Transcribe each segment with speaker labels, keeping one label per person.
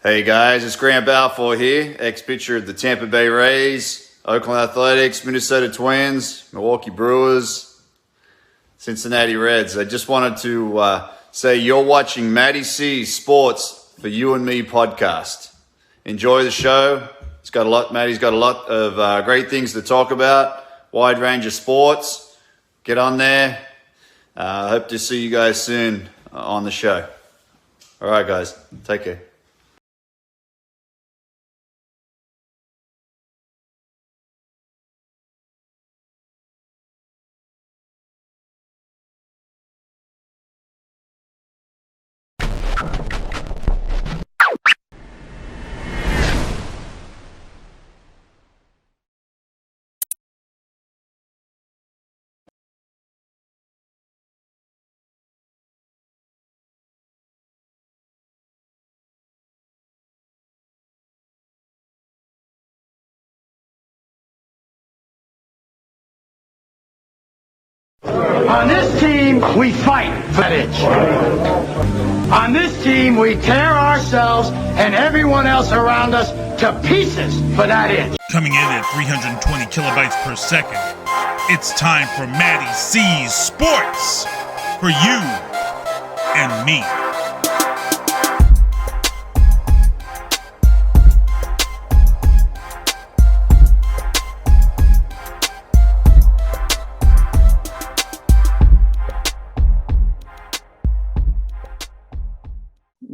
Speaker 1: Hey guys, it's Grant Balfour here, ex-pitcher of the Tampa Bay Rays, Oakland Athletics, Minnesota Twins, Milwaukee Brewers, Cincinnati Reds. I just wanted to say you're watching MattieC Sports for You and Me podcast. Enjoy the show. Mattie's got a lot of great things to talk about, wide range of sports. Get on there. Hope to see you guys soon on the show. All right, guys. Take care.
Speaker 2: On this team, we fight for that inch. On this team, we tear ourselves and everyone else around us to pieces for that inch.
Speaker 3: Coming in at 320 kilobytes per second, it's time for MattieC Sports for you and me.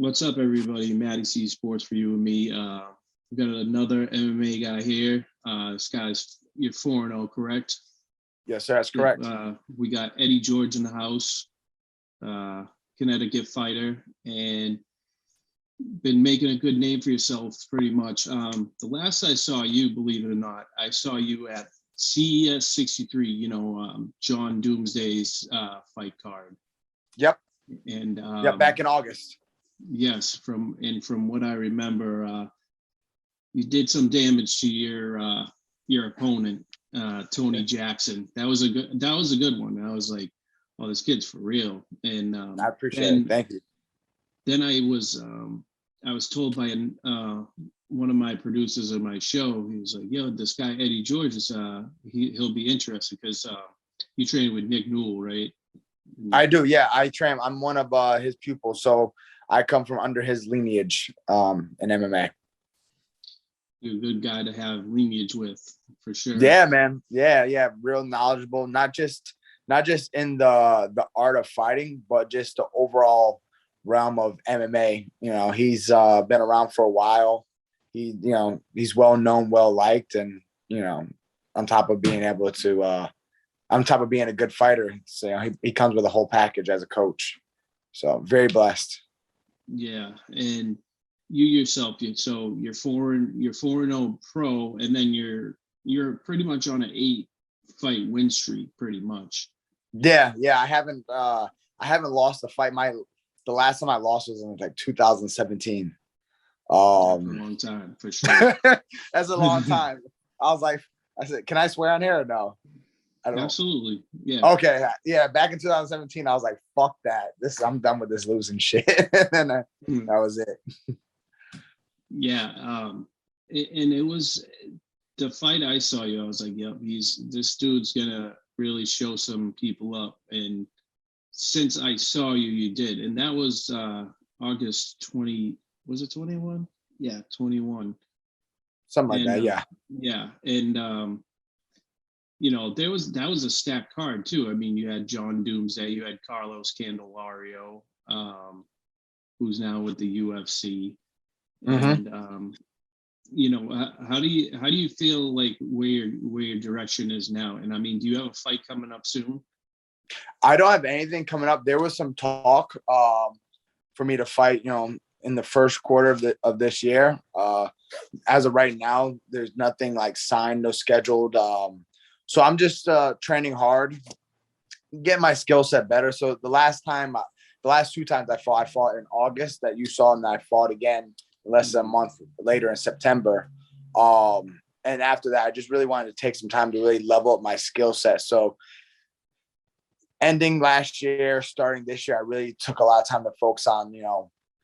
Speaker 4: What's up, everybody? MattieC Sports for you and me. We got another MMA guy here. This guy's, you're 4-0, correct?
Speaker 5: Yes, sir, that's correct.
Speaker 4: We got Eddy George in the house, Connecticut fighter, and been making a good name for yourself pretty much. The last I saw you, believe it or not, I saw you at CES 63, John Doomsday's fight card.
Speaker 5: Yep.
Speaker 4: And
Speaker 5: back in August.
Speaker 4: Yes, from what I remember, you did some damage to your opponent, Tony Jackson. That was a good one. I was like, "Oh, this kid's for real." And
Speaker 5: I appreciate it. Thank you.
Speaker 4: Then I was told by one of my producers of my show. He was like, "Yo, this guy Eddy George is he'll be interested because you trained with Nick Newell, right?"
Speaker 5: I do. Yeah, I train. I'm one of his pupils, so I come from under his lineage in MMA.
Speaker 4: You're a good guy to have lineage with, for sure.
Speaker 5: Yeah, man. Yeah. Real knowledgeable, not just in the art of fighting, but just the overall realm of MMA. He's been around for a while. He's well known, well liked, and on top of being able to on top of being a good fighter, so he comes with a whole package as a coach. So very blessed.
Speaker 4: Yeah, and you yourself, so you're 4-0 pro, and then you're pretty much on an 8-fight win streak, pretty much.
Speaker 5: Yeah. I haven't lost a fight. The last time I lost was in like 2017.
Speaker 4: That's a long time, for sure.
Speaker 5: That's a long time. I said, can I swear on here or no? I don't
Speaker 4: Absolutely.
Speaker 5: know.
Speaker 4: Yeah.
Speaker 5: Okay. Yeah. Back in 2017, I was like, fuck that. I'm done with this losing shit. And that was it.
Speaker 4: Yeah. And it was the fight I saw you. I was like, yep, this dude's gonna really show some people up. And since I saw you, you did. And that was August 20. Was it 21? Yeah, 21.
Speaker 5: Something like that. Yeah.
Speaker 4: Yeah. And that was a stacked card too. I mean, you had John Doomsday, you had Carlos Candelario, who's now with the UFC.
Speaker 5: Mm-hmm.
Speaker 4: And how do you feel like where your direction is now? And I mean, do you have a fight coming up soon?
Speaker 5: I don't have anything coming up. There was some talk for me to fight, in the first quarter of this year. As of right now, there's nothing like signed, no scheduled. So I'm just training hard, get my skill set better. So the last 2 times I fought in August that you saw, and I fought again less than a month later in September. And after that, I just really wanted to take some time to really level up my skill set. So ending last year, starting this year, I really took a lot of time to focus on,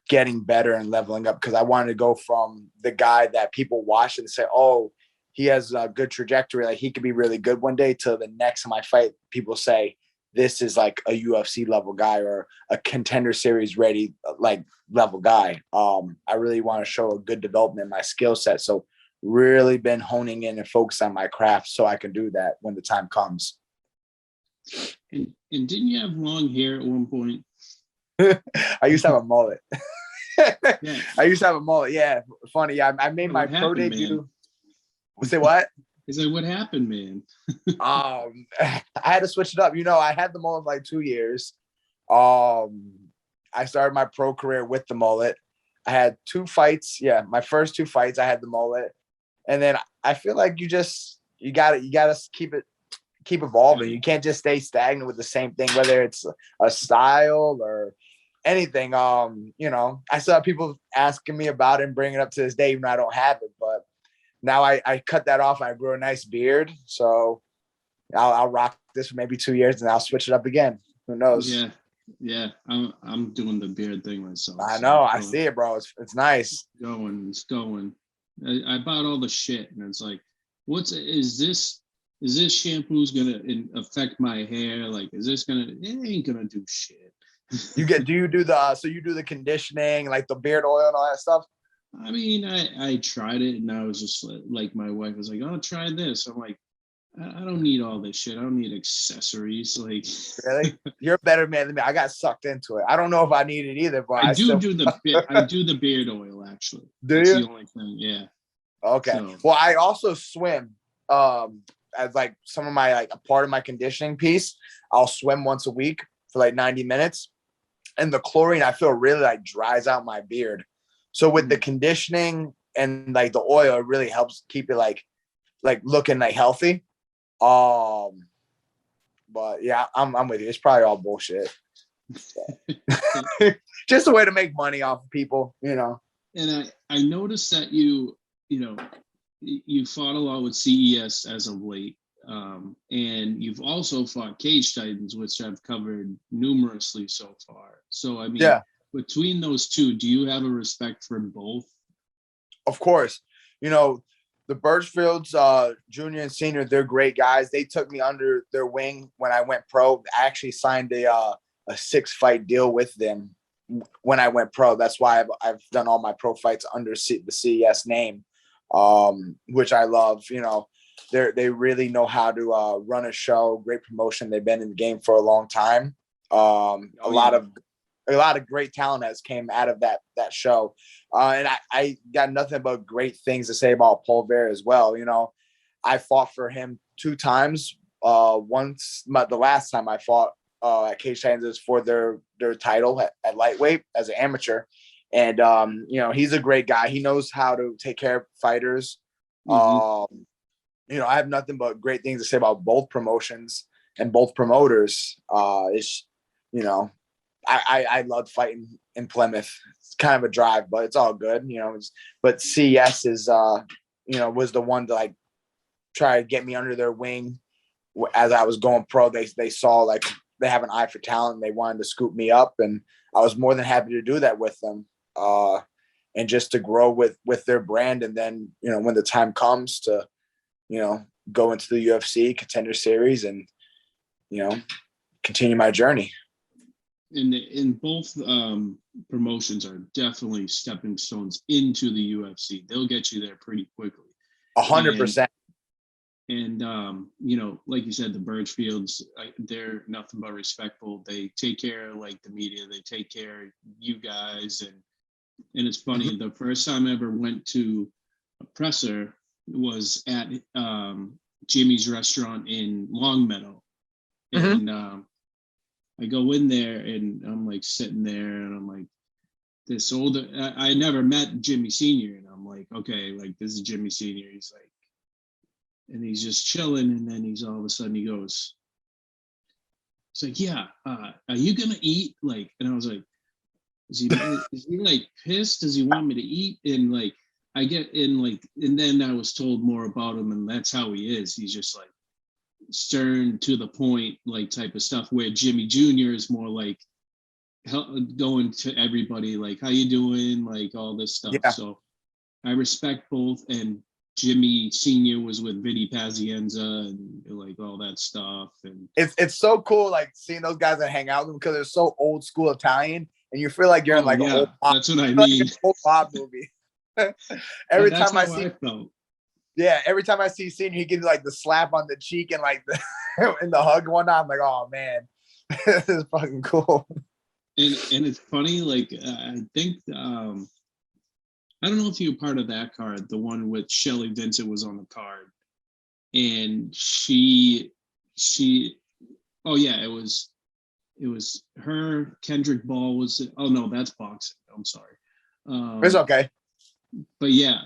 Speaker 5: getting better and leveling up, because I wanted to go from the guy that people watch and say, oh, he has a good trajectory, like he could be really good one day, to the next time I fight, people say, this is like a UFC level guy or a contender series ready, like level guy. I really want to show a good development in my skill set. So really been honing in and focus on my craft so I can do that when the time comes.
Speaker 4: And didn't you have long hair at one point?
Speaker 5: I used to have a mullet.
Speaker 4: Yeah.
Speaker 5: I used to have a mullet. Yeah. Funny. I made my pro debut.
Speaker 4: Man?
Speaker 5: Say what?
Speaker 4: Is that what happened, man?
Speaker 5: I had to switch it up. I had the mullet for like 2 years. I started my pro career with the mullet. I had 2 fights. Yeah, my first 2 fights, I had the mullet. And then I feel like you gotta keep evolving. You can't just stay stagnant with the same thing, whether it's a style or anything. I still have people asking me about it and bringing it up to this day, even though I don't have it. But now I cut that off and I grew a nice beard. So I'll rock this for maybe 2 years and I'll switch it up again. Who knows?
Speaker 4: Yeah. I'm doing the beard thing myself.
Speaker 5: I know. I see it, bro. It's nice.
Speaker 4: It's going. I bought all the shit and it's like, is this shampoo's gonna affect my hair? Like, it ain't gonna do shit.
Speaker 5: You do the conditioning, like the beard oil and all that stuff?
Speaker 4: I mean, I tried it and I was just like my wife was like, oh, try this. I'm like, I don't need all this shit. I don't need accessories. Like,
Speaker 5: really? You're a better man than me. I got sucked into it. I don't know if I need it either, but
Speaker 4: I do the beard oil actually.
Speaker 5: That's
Speaker 4: the only thing. Yeah.
Speaker 5: Okay. So, well, I also swim. As like some of my a part of my conditioning piece, I'll swim once a week for like 90 minutes. And the chlorine, I feel, really like dries out my beard. So with the conditioning and like the oil, it really helps keep it like looking like healthy. But yeah, I'm with you. It's probably all bullshit. Just a way to make money off of people,
Speaker 4: And I noticed that you fought a lot with CES as of late. And you've also fought Cage Titans, which I've covered numerously so far. So, I mean, between those two, do you have a respect for both?
Speaker 5: Of course. The Birchfields, junior and senior, they're great guys. They took me under their wing when I went pro. I actually signed a 6-fight deal with them when I went pro. That's why I've done all my pro fights under the CES name, which I love. They really know how to run a show. Great promotion. They've been in the game for a long time. A lot of great talent has came out of that show. And I got nothing but great things to say about Paul Bear as well. I fought for him 2 times. Once, the last time I fought at Cage Titans is for their title at lightweight as an amateur. And, he's a great guy. He knows how to take care of fighters. I have nothing but great things to say about both promotions and both promoters. I love fighting in Plymouth. It's kind of a drive, but it's all good, but CES is, was the one to like try to get me under their wing as I was going pro. They saw like they have an eye for talent and they wanted to scoop me up. And I was more than happy to do that with them. And just to grow with their brand. And then, when the time comes to, go into the UFC Contender Series and, continue my journey.
Speaker 4: In both promotions are definitely stepping stones into the UFC. They'll get you there pretty quickly.
Speaker 5: 100%.
Speaker 4: And like you said, the Birchfields, they're nothing but respectful. They take care of like the media. They take care of you guys. And it's funny, the first time I ever went to a presser was at Jimmy's restaurant in Longmeadow. And I go in there and I'm like sitting there and I'm like, this older, I never met Jimmy Sr. And I'm like, okay, like this is Jimmy Sr. He's like, and he's just chilling. And then he's all of a sudden he goes, it's like, yeah, are you going to eat? Like, and I was like, is he like pissed? Does he want me to eat? And like, I get in like, and then I was told more about him and that's how he is. He's just like stern to the point, like type of stuff, where Jimmy Jr. is more like going to everybody, like, how you doing? Like all this stuff.
Speaker 5: Yeah.
Speaker 4: So I respect both. And Jimmy Sr. was with Vinny Pazienza and like all that stuff. And
Speaker 5: it's so cool, like seeing those guys that hang out with them because they're so old school Italian, and you feel like you're in like an old mob,
Speaker 4: that's what I mean.
Speaker 5: old mob movie. every time I see,
Speaker 4: felt.
Speaker 5: yeah, every time I see Senior, he gives like the slap on the cheek and like the and the hug and whatnot. I'm like, oh man, this is fucking cool.
Speaker 4: And it's funny, like I think I don't know if you were part of that card, the one with Shelly Vincent was on the card, and she oh yeah, it was her. Kendrick Ball was, oh no, that's boxing. I'm sorry.
Speaker 5: It's okay.
Speaker 4: But yeah,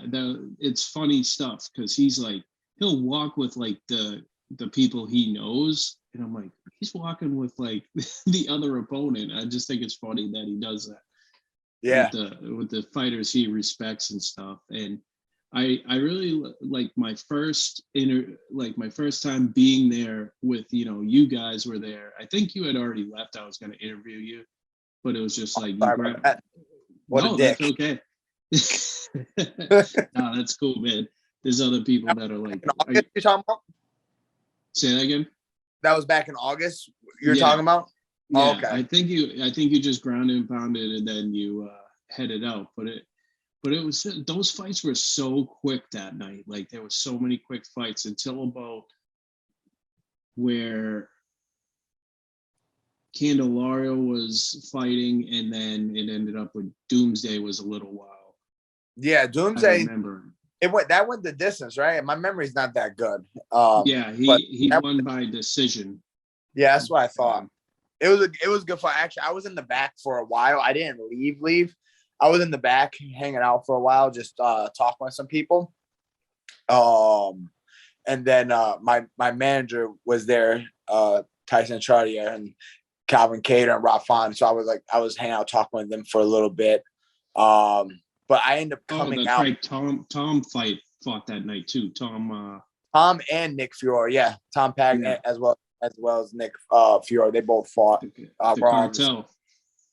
Speaker 4: it's funny stuff because he's like, he'll walk with like the people he knows, and I'm like, he's walking with like the other opponent. I just think it's funny that he does that.
Speaker 5: Yeah.
Speaker 4: With the fighters he respects and stuff. And I really like my first time being there with, you guys were there. I think you had already left. I was going to interview you, but it was just like,
Speaker 5: What a dick.
Speaker 4: That's okay. No, that's cool, man. There's other people that are like,
Speaker 5: you're talking about?
Speaker 4: Say that again.
Speaker 5: That was back in August. You're talking about?
Speaker 4: Yeah,
Speaker 5: oh, okay.
Speaker 4: I think you just grounded and pounded and then you headed out. But it was, those fights were so quick that night. Like there were so many quick fights until about where Candelario was fighting, and then it ended up with Doomsday was a little while.
Speaker 5: Yeah, Doomsday.
Speaker 4: I remember.
Speaker 5: That went the distance, right? My memory's not that good.
Speaker 4: Yeah, he won by decision.
Speaker 5: Yeah, that's what I thought. It was good fun. Actually, I was in the back for a while. I didn't leave. I was in the back hanging out for a while, just talking with some people. And then my manager was there, Tyson Chartier and Calvin Cater and Rob Fon. So I was hanging out talking with them for a little bit. But I ended up coming out.
Speaker 4: Right. Tom fought that night too. Tom
Speaker 5: and Nick Fiore, yeah. Tom Pagg as well as Nick Fiore. They both fought.
Speaker 4: The cartel.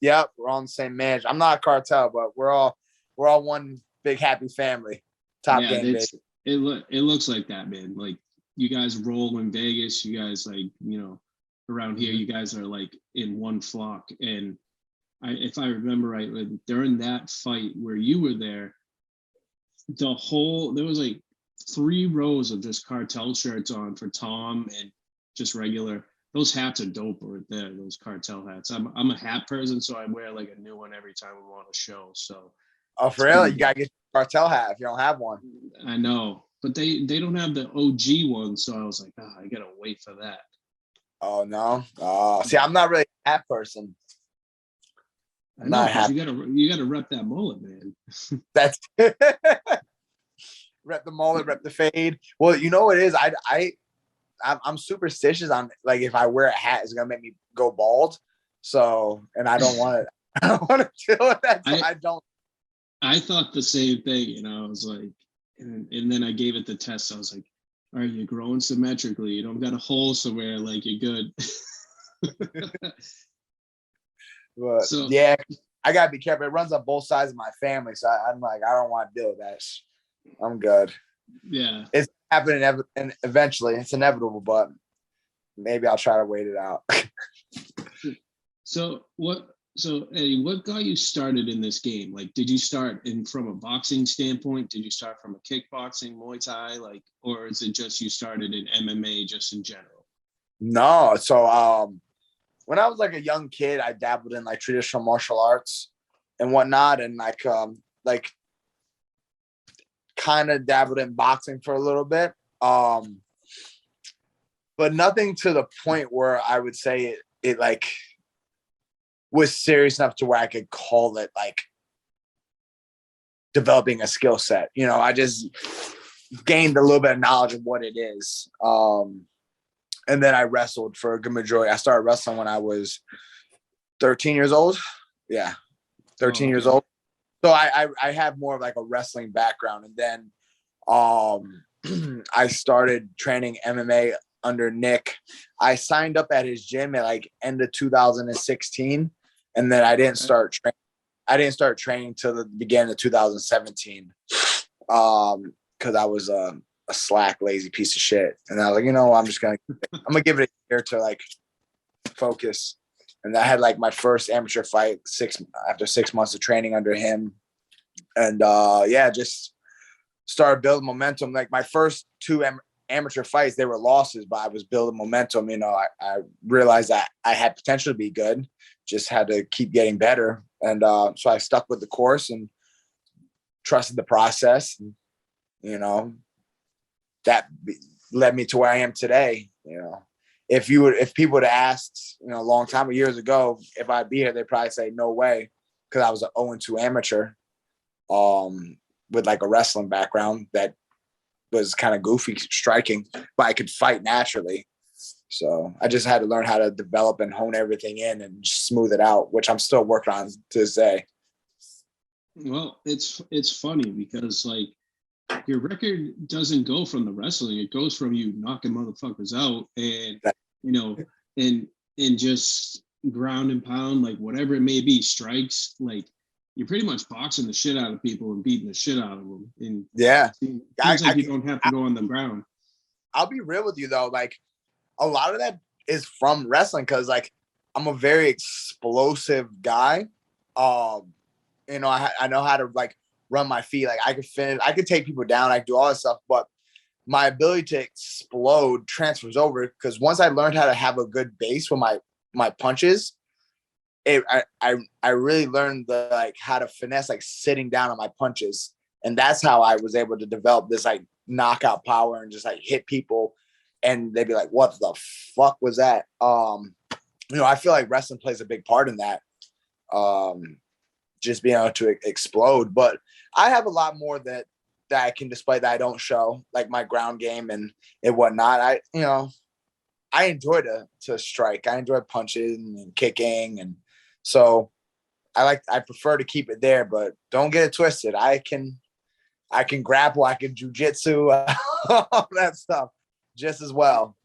Speaker 5: Yep, we're on the same match. I'm not a cartel, but we're all one big happy family. Top game, baby.
Speaker 4: It looks like that, man. Like you guys roll in Vegas. You guys like around here. You guys are like in one flock. And if I remember right, like, during that fight where you were there, there was like 3 rows of just cartel shirts on for Tom and just regular. Those hats are dope right there, those cartel hats. I'm a hat person, so I wear like a new one every time we want a show. So
Speaker 5: oh, for real? You gotta get your cartel hat if you don't have one.
Speaker 4: I know, but they don't have the OG one, so I was like, I gotta wait for that.
Speaker 5: Oh no. See, I'm not really a hat person.
Speaker 4: I know, you gotta rep that mullet, man.
Speaker 5: That's rep the mullet, rep the fade. Well, you know what it is? I'm superstitious on, like, if I wear a hat, it's gonna make me go bald. So, and I don't want to. I don't want to deal with that. So I don't.
Speaker 4: I thought the same thing, I was like, and then I gave it the test. I was like, all right, you're growing symmetrically. You don't got a hole somewhere. Like you're good.
Speaker 5: But so, yeah, I gotta be careful. It runs on both sides of my family, so I'm like, I don't want to deal with that. I'm good.
Speaker 4: Yeah,
Speaker 5: it's happening and eventually. It's inevitable, but maybe I'll try to wait it out.
Speaker 4: So Eddie, what got you started in this game? Like, did you start from a boxing standpoint? Did you start from a kickboxing, Muay Thai, like, or is it just you started in MMA just in general?
Speaker 5: No, so when I was like a young kid, I dabbled in like traditional martial arts and whatnot, and like kind of dabbled in boxing for a little bit, but nothing to the point where I would say it like was serious enough to where I could call it like developing a skill set. I just gained a little bit of knowledge of what it is. And then I wrestled for a good majority. I started wrestling when I was 13 years old. Yeah, 13 years old. So I have more of like a wrestling background. And then I started training MMA under Nick. I signed up at his gym at like end of 2016. and then I didn't start training till the beginning of 2017, because I was a slack, lazy piece of shit, and I was like, I'm gonna give it a year to like focus. And I had like my first amateur fight after 6 months of training under him, and just started building momentum. Like my first two amateur fights, they were losses, but I was building momentum. I realized that I had potential to be good, just had to keep getting better. And so I stuck with the course and trusted the process. And, that led me to where I am today. If people would have asked, a long time, years ago, if I'd be here, they'd probably say no way, because I was an 0-2 amateur. With like a wrestling background that was kind of goofy striking, but I could fight naturally. So I just had to learn how to develop and hone everything in and smooth it out, which I'm still working on to this day.
Speaker 4: Well, it's funny because like your record doesn't go from the wrestling; it goes from you knocking motherfuckers out and and just ground and pound, like whatever it may be, strikes, like. You're pretty much boxing the shit out of people and beating the shit out of them. And
Speaker 5: yeah,
Speaker 4: it seems like you don't have to go on the ground.
Speaker 5: I'll be real with you though. Like a lot of that is from wrestling, because like I'm a very explosive guy. I know how to like run my feet. Like I could finish, I could take people down, I could do all that stuff, but my ability to explode transfers over, because once I learned how to have a good base with my punches, I really learned how to finesse, like sitting down on my punches. And that's how I was able to develop this like knockout power and just like hit people. And they'd be like, what the fuck was that? I feel like wrestling plays a big part in that. Just being able to explode. But I have a lot more that I can display that I don't show, like my ground game and whatnot. I enjoy to strike. I enjoy punching and kicking, and so I prefer to keep it there, but don't get it twisted. I can grapple, I can jujitsu, all that stuff just as well.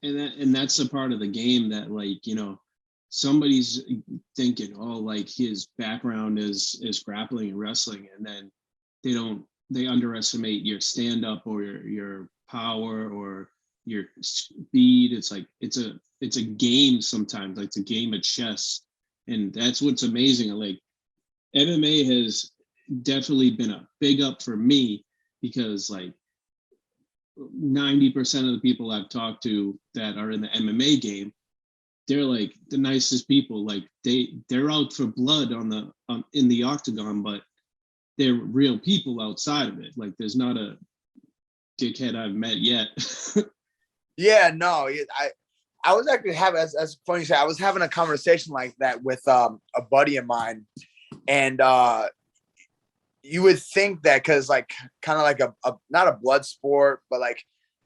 Speaker 4: And that's the part of the game that like, somebody's thinking, oh, like his background is grappling and wrestling, and then they underestimate your stand up or your power or your speed. It's like it's a game sometimes, like it's a game of chess. And that's what's amazing. Like MMA has definitely been a big up for me, because like 90% of the people I've talked to that are in the MMA game, they're like the nicest people. Like they're out for blood in the octagon, but they're real people outside of it. Like there's not a dickhead I've met yet.
Speaker 5: Yeah, no, I was actually having, as funny as I was having a conversation like that with a buddy of mine, and you would think that because like kind of like a not a blood sport, but like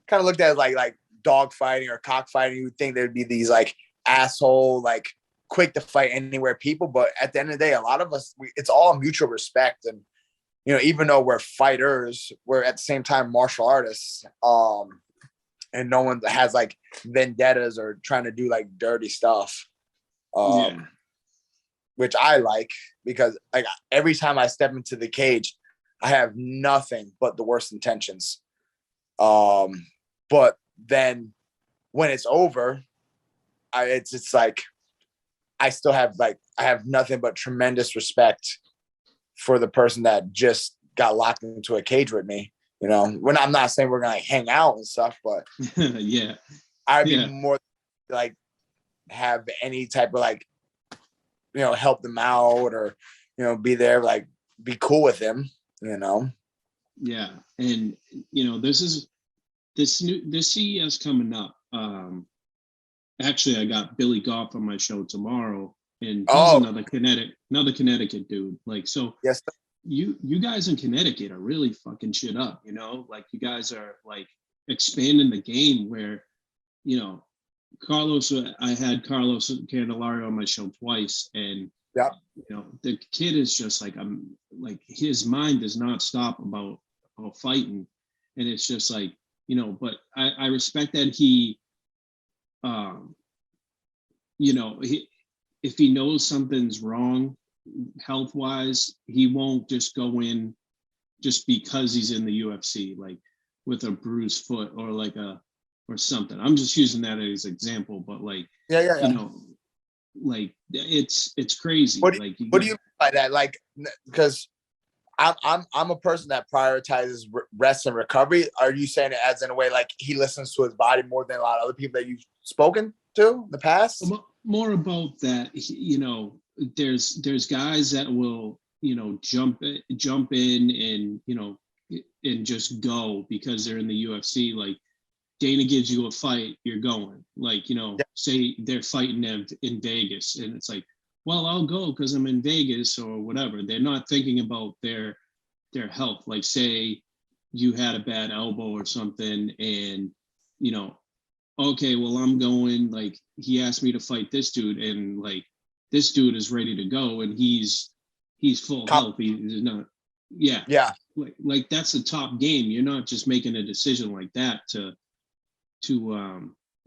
Speaker 5: kind of looked at as like dog fighting or cockfighting, you would think there'd be these like asshole, like quick to fight anywhere people. But at the end of the day, a lot of us, it's all mutual respect. And, even though we're fighters, we're at the same time martial artists. And no one has like vendettas or trying to do like dirty stuff. Which I like, because like every time I step into the cage, I have nothing but the worst intentions. But then when it's over, it's like I still have I have nothing but tremendous respect for the person that just got locked into a cage with me. I'm not saying we're gonna hang out and stuff, but
Speaker 4: yeah,
Speaker 5: I'd be more like have any type of like, help them out or, be there, like be cool with them,
Speaker 4: Yeah. And, this CES coming up. Actually, I got Billy Goff on my show tomorrow, and he's another Connecticut dude. Like, so
Speaker 5: yes,
Speaker 4: you guys in Connecticut are really fucking shit up, like you guys are like expanding the game where, I had Carlos Candelario on my show twice, and the kid is just like, his mind does not stop about fighting. And it's just like, but I respect that he if he knows something's wrong health wise, he won't just go in just because he's in the UFC, like with a bruised foot or or something. I'm just using that as an example, but like,
Speaker 5: Yeah.
Speaker 4: you know, like it's crazy.
Speaker 5: What do
Speaker 4: like,
Speaker 5: you mean by that? Like, because I'm a person that prioritizes rest and recovery. Are you saying it as in a way like he listens to his body more than a lot of other people that you've spoken to in the past?
Speaker 4: More about that, you know, there's guys that will, you know, jump in and, you know, and just go because they're in the UFC. Like Dana gives you a fight, you're going. Like, you know, say they're fighting in Vegas, and it's like, well, I'll go because I'm in Vegas or whatever. They're not thinking about their health. Like, say you had a bad elbow or something, and, you know, okay, well, I'm going. Like, he asked me to fight this dude, and like this dude is ready to go, and he's full health. He's not. Yeah. Like that's a top game. You're not just making a decision like that to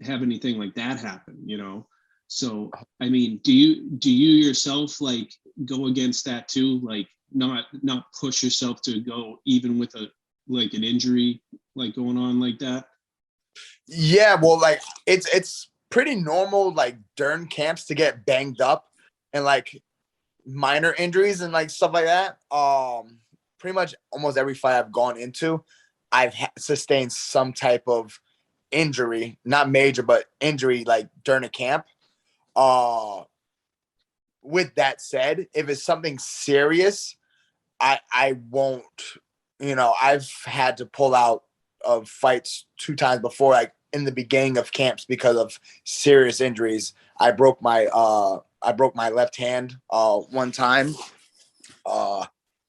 Speaker 4: have anything like that happen, you know? So, I mean, do you yourself like go against that too? Like not push yourself to go even with an injury like going on like that?
Speaker 5: Yeah, well, like it's pretty normal like during camps to get banged up and like minor injuries and like stuff like that. Pretty much almost every fight I've gone into, I've sustained some type of injury, not major, but injury like during a camp. With that said, if it's something serious, I won't, you know, I've had to pull out of fights 2 times before, like in the beginning of camps because of serious injuries. I broke my left hand one time.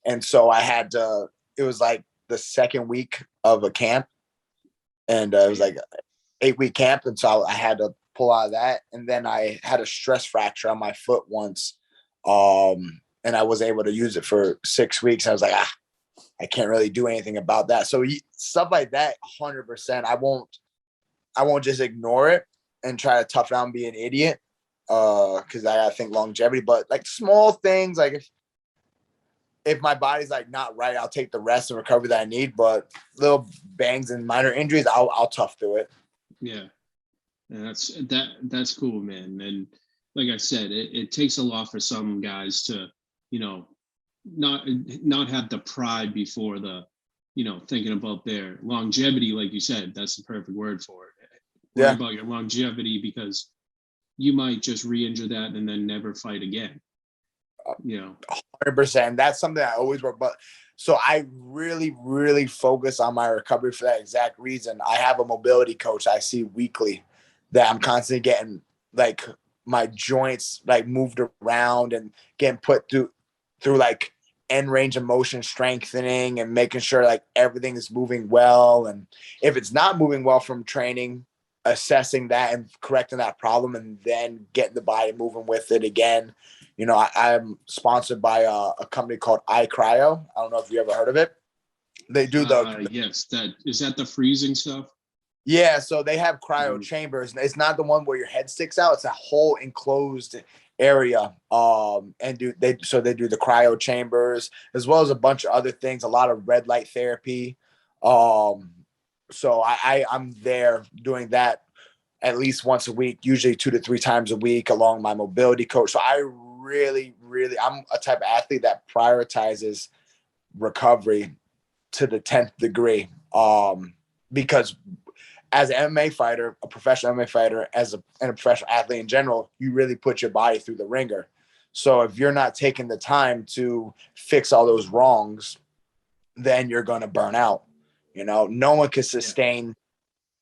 Speaker 5: And so I had to, it was like the second week of a camp, and it was like 8-week camp. And so I had to pull out of that. And then I had a stress fracture on my foot once. And I was able to use it for 6 weeks. I was like, I can't really do anything about that. So stuff like that, 100%. I won't just ignore it and try to tough it out and be an idiot. Cause I think longevity, but like small things, like if my body's like not right, I'll take the rest and recovery that I need, but little bangs and minor injuries, I'll tough through it.
Speaker 4: Yeah. And that's cool, man. And like I said, it takes a lot for some guys to, you know, not have the pride before the, you know, thinking about their longevity. Like you said, that's the perfect word for it. Worry about your longevity, because you might just re-injure that and then never fight again. You know,
Speaker 5: 100%. That's something I always work. But so I really, really focus on my recovery for that exact reason. I have a mobility coach I see weekly that I'm constantly getting like my joints like moved around and getting put through like end range of motion strengthening and making sure like everything is moving well. And if it's not moving well from training, assessing that and correcting that problem, and then getting the body moving with it again. You know, I'm sponsored by a company called iCryo. I don't know if you ever heard of it. They do
Speaker 4: yes, is that the freezing stuff?
Speaker 5: Yeah, so they have cryo chambers. It's not the one where your head sticks out. It's a whole enclosed area. And they do the cryo chambers as well as a bunch of other things, a lot of red light therapy. So I'm there doing that at least once a week, usually 2 to 3 times a week, along my mobility coach. So I really, I'm a type of athlete that prioritizes recovery to the 10th degree. Because as an MMA fighter, a professional MMA fighter, and a professional athlete in general, you really put your body through the ringer. So if you're not taking the time to fix all those wrongs, then you're going to burn out. You know, no one can sustain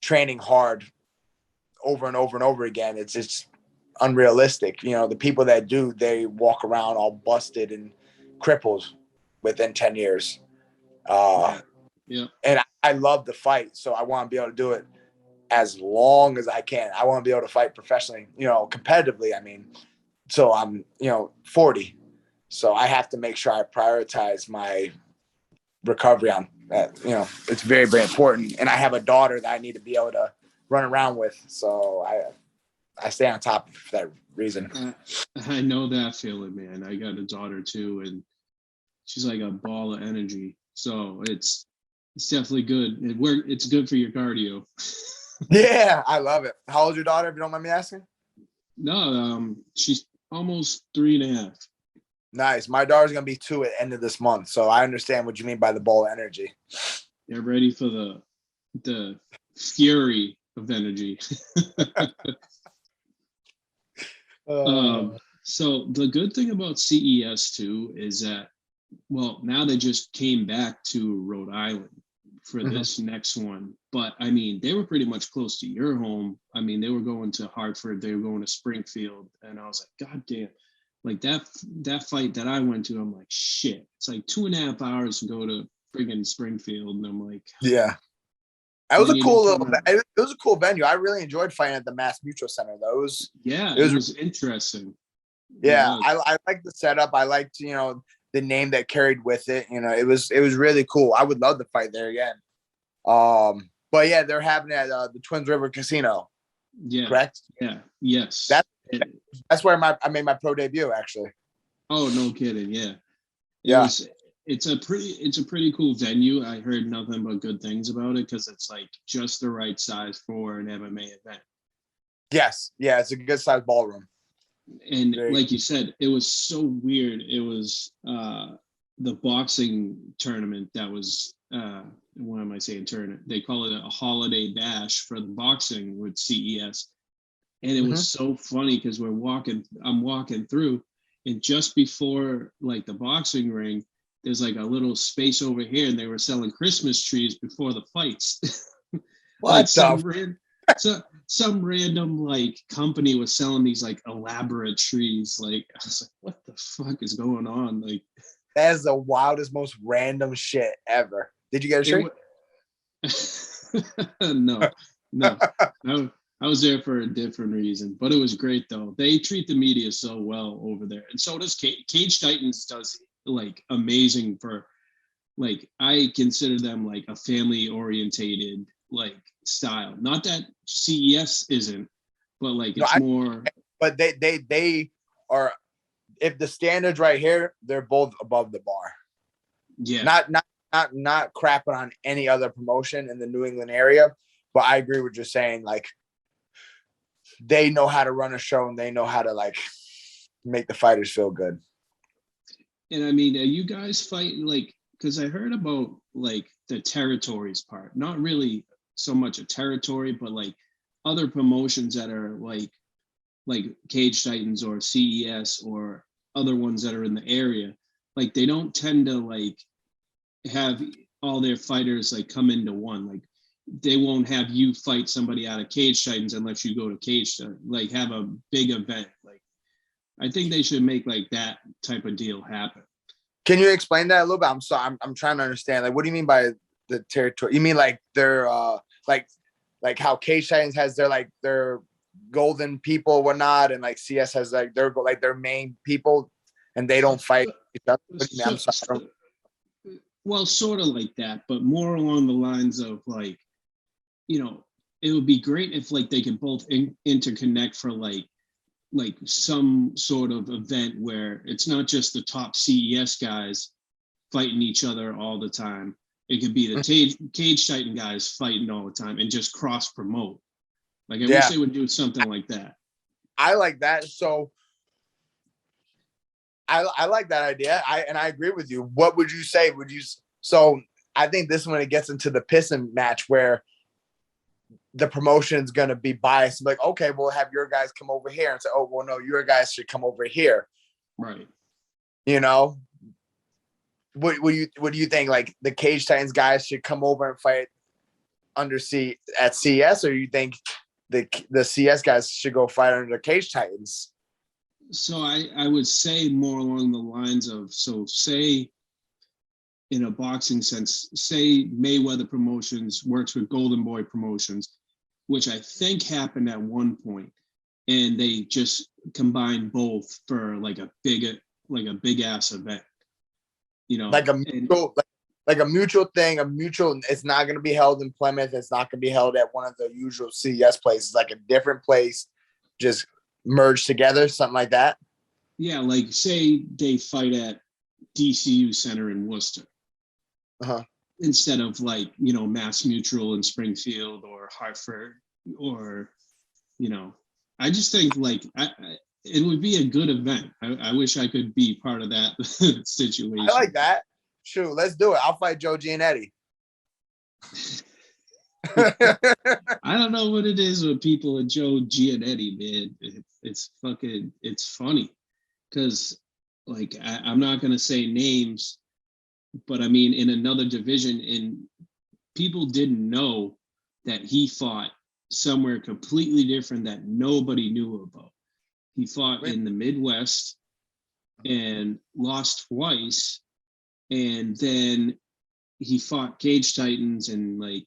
Speaker 5: training hard over and over and over again. It's just unrealistic. You know, the people that do, they walk around all busted and crippled within 10 years. And I love the fight, so I want to be able to do it as long as I can. I want to be able to fight professionally, you know, competitively. I mean, so I'm, 40. So I have to make sure I prioritize my recovery on that. It's very, very important. And I have a daughter that I need to be able to run around with. So I stay on top of it for that reason.
Speaker 4: I know that feeling, man. I got a daughter too, and she's like a ball of energy. So it's definitely good. It's good for your cardio.
Speaker 5: Yeah, I love it. How old's your daughter, if you don't mind me asking?
Speaker 4: No, she's almost 3.5.
Speaker 5: Nice. My daughter's gonna be 2 at the end of this month, so I understand what you mean by the ball of energy.
Speaker 4: They're ready for the fury of energy. So the good thing about CES too is that, well, now they just came back to Rhode Island for this next one. But I mean, they were pretty much close to your home. I mean, they were going to Hartford, they were going to Springfield, and I was like, God damn. Like that fight that I went to, I'm like, shit. It's like 2.5 hours to go to friggin' Springfield, and I'm like,
Speaker 5: yeah. That was a cool it was a cool venue. I really enjoyed fighting at the Mass Mutual Center.
Speaker 4: It was interesting.
Speaker 5: Yeah, I liked the setup. I liked, the name that carried with it. It was really cool. I would love to fight there again. But yeah, they're having it at the Twins River Casino.
Speaker 4: Yeah.
Speaker 5: Correct?
Speaker 4: Yeah. Yes.
Speaker 5: That's where I made my pro debut, actually.
Speaker 4: Oh, no kidding. Yeah. It's a pretty cool venue. I heard nothing but good things about it because it's like just the right size for an MMA event.
Speaker 5: Yes. Yeah, it's a good sized ballroom.
Speaker 4: And like you said, it was so weird. It was the boxing tournament that was what am I saying tournament? They call it a holiday bash for the boxing with CES. And it was so funny because I'm walking through, and just before like the boxing ring, there's like a little space over here, and they were selling Christmas trees before the fights. Like some random like company was selling these like elaborate trees. Like I was like, what the fuck is going on? Like
Speaker 5: that is the wildest, most random shit ever. Did you get a tree?
Speaker 4: No. I was there for a different reason, but it was great though. They treat the media so well over there, and so does Cage Titans does like amazing for, like, I consider them like a family orientated like style. Not that CES isn't, but like it's more.
Speaker 5: But they are. If the standards right here, they're both above the bar.
Speaker 4: Yeah.
Speaker 5: Not crapping on any other promotion in the New England area, but I agree with you saying, like, they know how to run a show and they know how to like make the fighters feel good.
Speaker 4: And I mean, are you guys fighting like, because I heard about like the territories part, not really so much a territory, but like other promotions that are like Cage Titans or CES or other ones that are in the area. Like they don't tend to like have all their fighters like come into one. Like they won't have you fight somebody out of Cage Titans unless you go to Cage to like have a big event. Like I think they should make like that type of deal happen.
Speaker 5: Can you explain that a little bit? I'm sorry, I'm trying to understand. Like, what do you mean by the territory? You mean like they're like how Cage Titans has their golden people, or whatnot, and like CS has like their main people, and they don't fight each other? I'm sorry.
Speaker 4: Well, sort of like that, but more along the lines of like, it would be great if like they could both interconnect for like some sort of event where it's not just the top CES guys fighting each other all the time. It could be the Cage Titan guys fighting all the time and just cross promote. Like I wish they would do something like that.
Speaker 5: I like that. So I like that idea. I agree with you. What would you say? So I think this one, it gets into the pissing match where the promotion's going to be biased. Like, okay, we'll have your guys come over here and say, oh, well, no, your guys should come over here.
Speaker 4: Right.
Speaker 5: What do you think? Like the Cage Titans guys should come over and fight at CS, or you think the CS guys should go fight under the Cage Titans?
Speaker 4: So I would say more along the lines of, so say in a boxing sense, say Mayweather Promotions works with Golden Boy Promotions, which I think happened at one point, and they just combined both for like a big ass event,
Speaker 5: like a mutual thing. It's not going to be held in Plymouth. It's not going to be held at one of the usual CES places, like a different place. just merge together, something like that.
Speaker 4: Yeah, like say they fight at DCU Center in Worcester. Instead of like, Mass Mutual in Springfield or Hartford or, I just think like it would be a good event. I wish I could be part of that situation.
Speaker 5: I like that. Shoot, let's do it. I'll fight Joe Giannetti.
Speaker 4: I don't know what it is with people and Joe Giannetti, man. It's funny because like I'm not gonna say names, but I mean in another division, and people didn't know that he fought somewhere completely different that nobody knew about. He fought in the Midwest and lost twice, and then he fought Cage Titans, and like,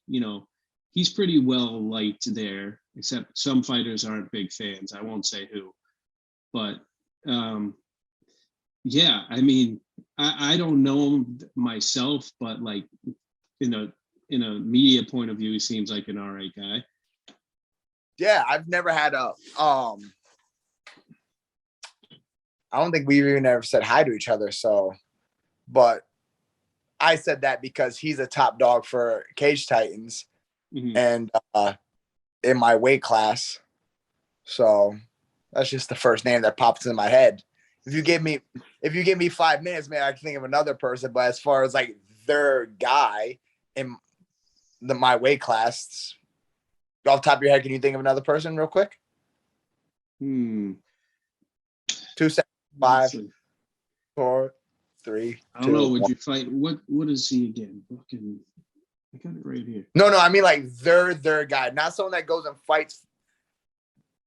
Speaker 4: he's pretty well liked there, except some fighters aren't big fans. I won't say who, but yeah, I mean, I don't know him myself, but like in a media point of view, he seems like an all right guy.
Speaker 5: Yeah, I've never had a I don't think we've even ever said hi to each other. So, but I said that because he's a top dog for Cage Titans and in my weight class. So that's just the first name that pops in my head. If you give me 5 minutes, man, I can think of another person. But as far as like their guy in my weight class, off the top of your head, can you think of another person real quick? 2 seconds. 5, 4, 3.
Speaker 4: I don't know. Would you fight? What is he again? Fucking, I got it right here.
Speaker 5: No, I mean like their guy, not someone that goes and fights.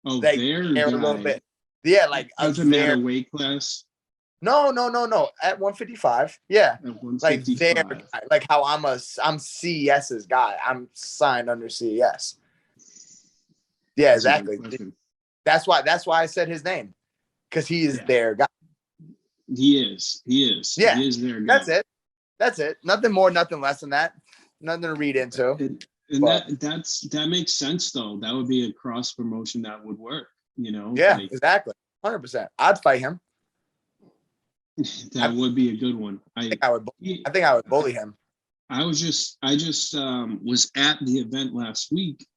Speaker 4: Oh, like, their guy.
Speaker 5: A little bit. Yeah, like
Speaker 4: doesn't matter weight class.
Speaker 5: No. At 155, yeah. At 155. Like their guy, like how I'm CES's guy. I'm signed under CES. Yeah, exactly. That's why I said his name. Because he is their guy.
Speaker 4: He is.
Speaker 5: Yeah.
Speaker 4: He is their guy.
Speaker 5: That's it. Nothing more, nothing less than that. Nothing to read into.
Speaker 4: And that makes sense though. That would be a cross promotion that would work,
Speaker 5: Yeah, like, exactly. 100%. I'd fight him.
Speaker 4: That would be a good one. I think I
Speaker 5: would bully him.
Speaker 4: I just was at the event last week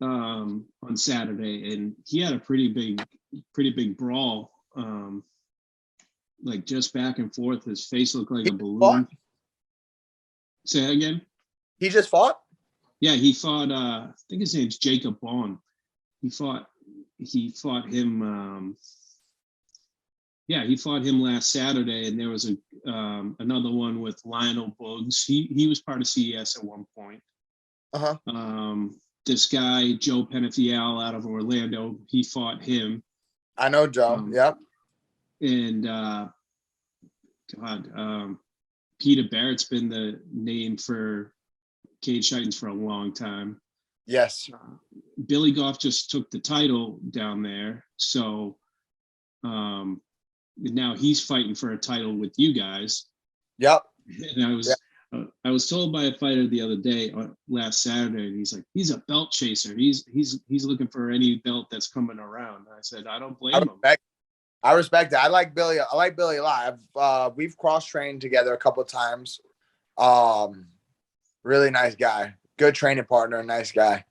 Speaker 4: on Saturday, and he had a pretty big brawl, like just back and forth. His face looked like a balloon.
Speaker 5: Fought?
Speaker 4: Say that again.
Speaker 5: He just fought?
Speaker 4: Yeah, he fought. I think his name's Jacob Bond. He fought him. He fought him last Saturday, and there was another one with Lionel Buggs. He was part of CES at one point. This guy, Joe Penafiel out of Orlando, he fought him.
Speaker 5: I know Joe. Yep.
Speaker 4: And Peter Barrett's been the name for Cage Titans for a long time.
Speaker 5: Yes.
Speaker 4: Billy Goff just took the title down there. So now he's fighting for a title with you guys.
Speaker 5: Yep.
Speaker 4: And I was told by a fighter the other day, last Saturday, and he's like, he's a belt chaser. He's looking for any belt that's coming around. And I said, I don't blame him.
Speaker 5: I respect that. I like Billy a lot. We've cross-trained together a couple of times. Really nice guy. Good training partner. Nice guy.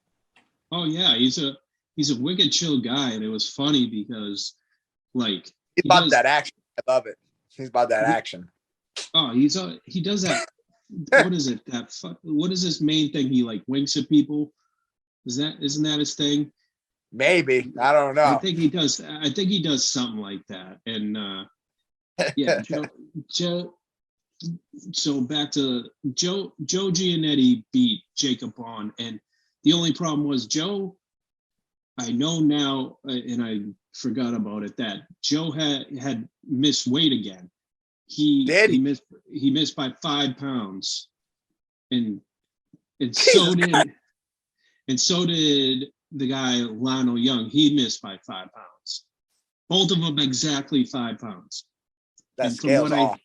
Speaker 4: Oh yeah, he's a wicked chill guy, and it was funny because like
Speaker 5: he's about that action. I love it. He's about that action.
Speaker 4: Oh, he does that. What is it? What is his main thing? He like winks at people. Isn't that his thing?
Speaker 5: Maybe. I don't know.
Speaker 4: I think he does something like that. And yeah, Joe. So back to Joe Giannetti beat Jacob Bond, and the only problem was Joe. I know now, and I forgot about it, that Joe had missed weight again. He missed by 5 pounds, and so did the guy Lionel Young. He missed by 5 pounds. Both of them exactly 5 pounds.
Speaker 5: That scales off.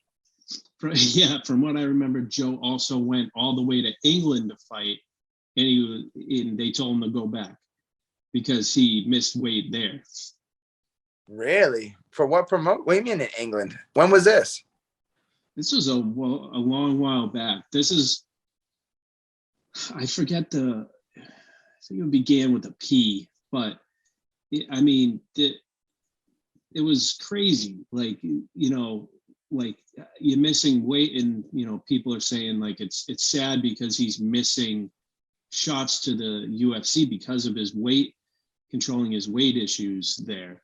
Speaker 4: From what I remember, Joe also went all the way to England to fight, and they told him to go back. because he missed weight there.
Speaker 5: Really? For what promote? What do you mean in England? When was this?
Speaker 4: This was a long while back. This is, I forget I think it began with a P, but it was crazy. Like, like you're missing weight, and people are saying like it's sad because he's missing shots to the UFC because of his weight, controlling his weight issues there.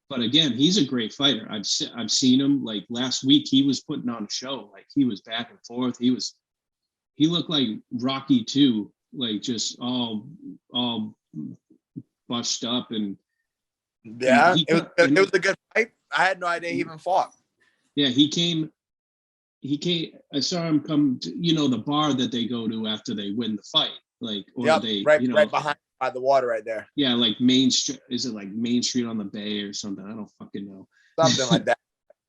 Speaker 4: But again, he's a great fighter. I've seen him. Like last week, he was putting on a show. Like he was back and forth. He looked like Rocky too, like just all bushed up. And
Speaker 5: yeah, it was a good fight. I had no idea he even fought.
Speaker 4: Yeah, he came. I saw him come to, the bar that they go to after they win the fight. Like, or
Speaker 5: yep,
Speaker 4: they
Speaker 5: right behind by the water right there.
Speaker 4: Yeah, like Main Street. Is it like Main Street on the Bay or something? I don't fucking know.
Speaker 5: Something like that.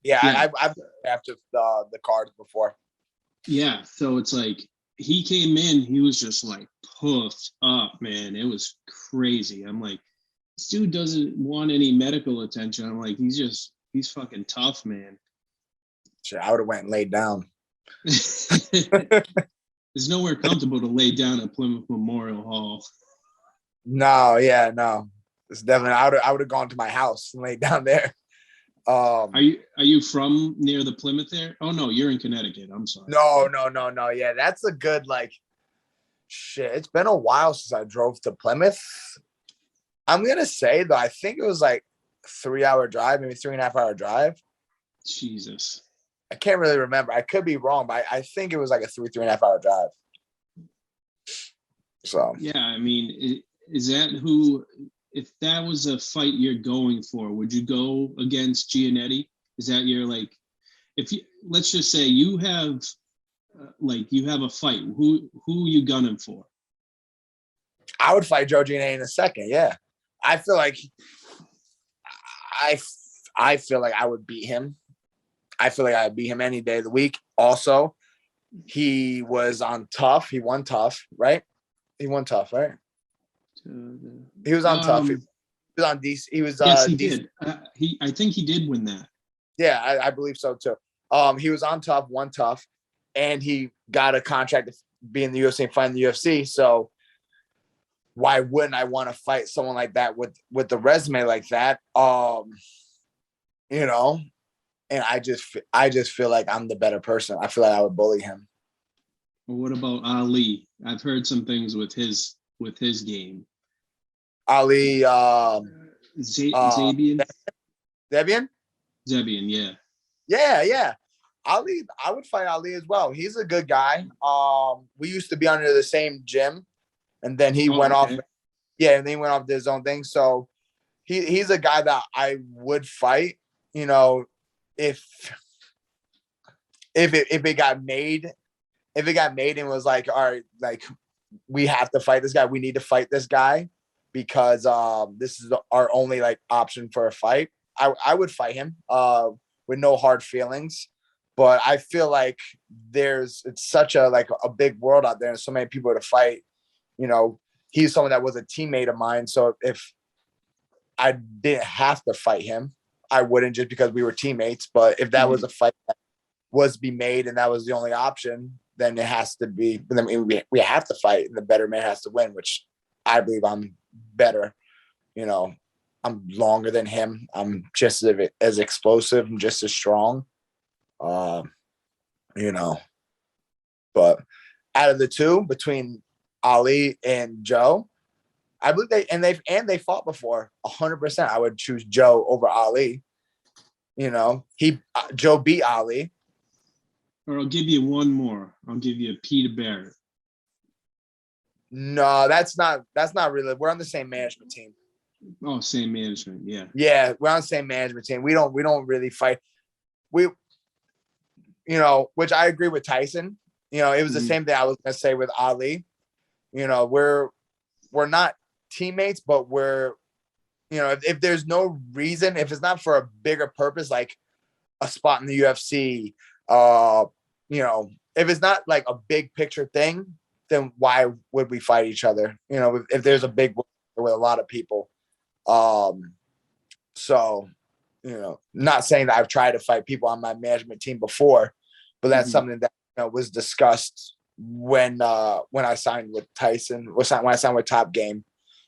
Speaker 5: Yeah, yeah. I've after the cards before.
Speaker 4: Yeah, so it's like he came in, he was just like puffed up, man. It was crazy. I'm like, this dude doesn't want any medical attention. I'm like, he's fucking tough, man.
Speaker 5: Sure, I would have went and laid down.
Speaker 4: There's nowhere comfortable to lay down at Plymouth Memorial Hall.
Speaker 5: No, it's definitely. I would have gone to my house and laid down there.
Speaker 4: Are you from near the Plymouth there? Oh no, you're in Connecticut. I'm sorry.
Speaker 5: No. Yeah, that's a good shit. It's been a while since I drove to Plymouth. I'm gonna say though, I think it was like 3-hour drive, maybe 3.5-hour drive.
Speaker 4: Jesus.
Speaker 5: I can't really remember. I could be wrong, but I think it was like a 3.5-hour drive. So
Speaker 4: yeah, is that if that was a fight you're going for, would you go against Giannetti? Is that your let's just say you have a fight, who you gunning for?
Speaker 5: I would fight Joe Giannetti in a second. Yeah. I feel like I would beat him. I feel like I'd beat him any day of the week. Also, he was on Tough. He won Tough, right? He won Tough, right? He was on Tough. He was on DC. He was
Speaker 4: yes, he did. I think he did win that.
Speaker 5: Yeah, I believe so too. He was on Tough, won Tough, and he got a contract to be in the UFC and fight in the UFC. So why wouldn't I want to fight someone like that with the resume like that? And I just feel like I'm the better person. I feel like I would bully him.
Speaker 4: Well, what about Ali? I've heard some things with his game.
Speaker 5: Ali,
Speaker 4: Zabian?
Speaker 5: Debian?
Speaker 4: Zebian,
Speaker 5: yeah. Yeah. Ali, I would fight Ali as well. He's a good guy. We used to be under the same gym, and then he went off. Yeah, and then he went off to his own thing. So he's a guy that I would fight. If it got made and was like, all right, like we have to fight this guy. We need to fight this guy because this is our only option for a fight. I would fight him with no hard feelings. But I feel like it's such a big world out there and so many people to fight. He's someone that was a teammate of mine. So if I didn't have to fight him, I wouldn't, just because we were teammates. But if that was a fight that was to be made and that was the only option, then it has to be. Then we have to fight, and the better man has to win, which I believe I'm better. I'm longer than him. I'm just as explosive and just as strong. But out of the two, between Ali and Joe, I believe they fought before 100%. I would choose Joe over Ali. Joe beat Ali.
Speaker 4: Or I'll give you one more. I'll give you Peter Barrett.
Speaker 5: No, that's not really. We're on the same management team.
Speaker 4: Oh, same management. Yeah.
Speaker 5: Yeah, we're on the same management team. We don't really fight. Which I agree with Tyson. It was the same thing I was gonna say with Ali. We're not teammates, but we're, if there's no reason, if it's not for a bigger purpose, like a spot in the UFC, if it's not like a big picture thing, then why would we fight each other? If there's a big with a lot of people. So, not saying that I've tried to fight people on my management team before, but that's something that was discussed when I signed with Tyson, when I signed with Top Game.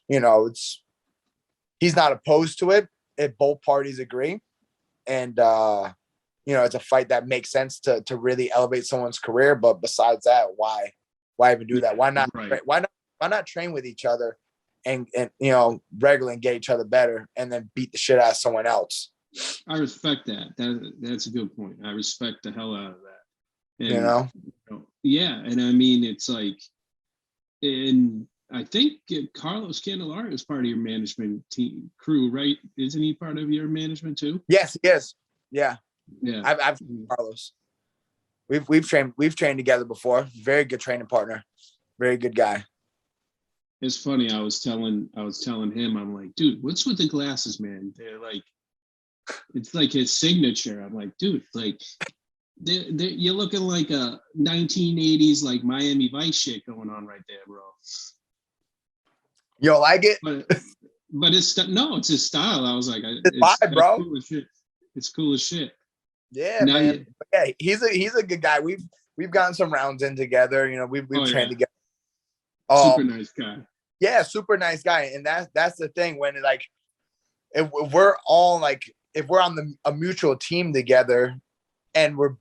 Speaker 5: He's not opposed to it if both parties agree, and it's a fight that makes sense to really elevate someone's career. But besides that, why even do that? Why not?
Speaker 4: Right.
Speaker 5: Why not train with each other and regularly and get each other better, and then beat the shit out of someone else?
Speaker 4: I respect that. That's a good point. I respect the hell out of that. And, yeah, and I mean, it's like, and I think Carlos Candelara is part of your management team crew, right? Isn't he part of your management too?
Speaker 5: Yes, he is. Yeah.
Speaker 4: Yeah.
Speaker 5: I've Carlos. We've trained together before. Very good training partner. Very good guy.
Speaker 4: It's funny. I was telling him, I'm like, dude, what's with the glasses, man? They're like, it's like his signature. I'm like, dude, like, you're looking like a 1980s like Miami Vice shit going on right there, bro.
Speaker 5: You don't like it?
Speaker 4: But it's his style. I was like,
Speaker 5: it's vibe, bro.
Speaker 4: Cool as shit. It's cool as shit.
Speaker 5: Yeah, man. Yeah, he's a good guy. We've gotten some rounds in together. We've trained together.
Speaker 4: Super nice guy.
Speaker 5: Yeah, super nice guy. And that's the thing, when like if we're all like, if we're on a mutual team together and we're